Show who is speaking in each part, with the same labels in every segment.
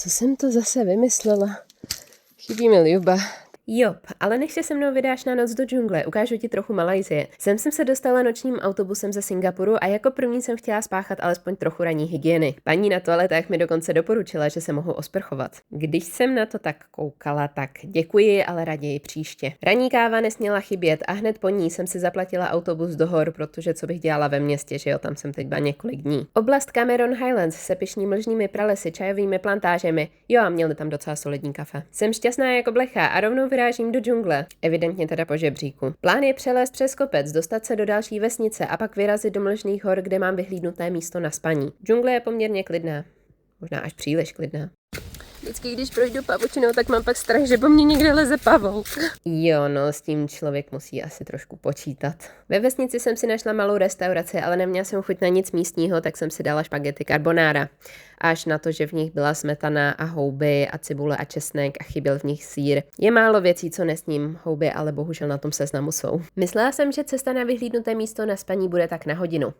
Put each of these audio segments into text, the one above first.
Speaker 1: Co jsem to zase vymyslela? Chybí mi Ljuba.
Speaker 2: Jop, ale než se mnou vydáš na noc do džungle, ukážu ti trochu Malajsie. Sem jsem se dostala nočním autobusem ze Singapuru a jako první jsem chtěla spáchat alespoň trochu ranní hygieny. Paní na toaletách mi dokonce doporučila, že se mohu osprchovat. Když jsem na to tak koukala, tak děkuji, ale raději příště. Ranní káva nesměla chybět a hned po ní jsem si zaplatila autobus do hor, protože co bych dělala ve městě, že jo, tam jsem teď byla několik dní. Oblast Cameron Highlands se pyšní mlžnými pralesy, čajovými plantážemi, jo a měli tam docela solidní kafe. Jsem šťastná jako blecha a rovnou vyrážím do džungle, evidentně teda po žebříku. Plán je přelézt přes kopec, dostat se do další vesnice a pak vyrazit do mlžných hor, kde mám vyhlídnuté místo na spaní. Džungle je poměrně klidná, možná až příliš klidná.
Speaker 1: Vždycky, když projdu pavučinou, tak mám pak strach, že po mně někde leze pavouk.
Speaker 2: Jo, no, s tím člověk musí asi trošku počítat. Ve vesnici jsem si našla malou restauraci, ale neměla jsem chuť na nic místního, tak jsem si dala špagety carbonara. Až na to, že v nich byla smetana a houby a cibule a česnek a chyběl v nich sýr. Je málo věcí, co nesním, houby ale bohužel na tom seznamu jsou. Myslela jsem, že cesta na vyhlídnuté místo na spaní bude tak na hodinu.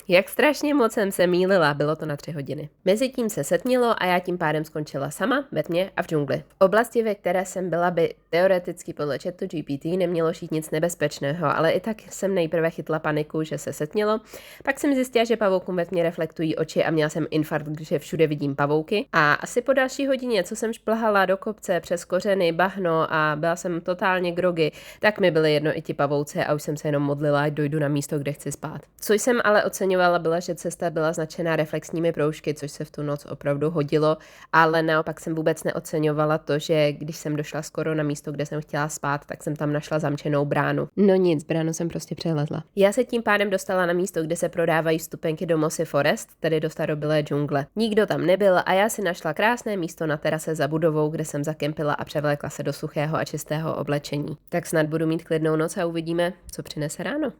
Speaker 2: Jak strašně moc jsem se mýlila, bylo to na 3 hodiny. Mezitím se setmělo a já tím pádem skončila sama, ve tmě a v džungli. V oblasti, ve které jsem byla, by teoreticky podle ChatGPT nemělo šít nic nebezpečného, ale i tak jsem nejprve chytla paniku, že se setmělo. Pak jsem zjistila, že pavoukům ve tmě reflektují oči a měla jsem infarkt, že všude vidím pavouky. A asi po další hodině, co jsem šplhala do kopce přes kořeny, bahno a byla jsem totálně grogy, tak mi byly jedno i ti pavouci a už jsem se jenom modlila, ať dojdu na místo, kde chci spát. Co jsem ale oceňovala, byla, že cesta byla značená reflexními proužky, což se v tu noc opravdu hodilo, ale naopak jsem vůbec neoceňovala to, že když jsem došla skoro na místo, kde jsem chtěla spát, tak jsem tam našla zamčenou bránu.
Speaker 1: No nic, bránu jsem prostě přelezla.
Speaker 2: Já se tím pádem dostala na místo, kde se prodávají vstupenky do Mossy Forest, tedy do starobylé džungle. Nikdo tam nebyl a já si našla krásné místo na terase za budovou, kde jsem zakempila a převlékla se do suchého a čistého oblečení. Tak snad budu mít klidnou noc a uvidíme, co přinese ráno.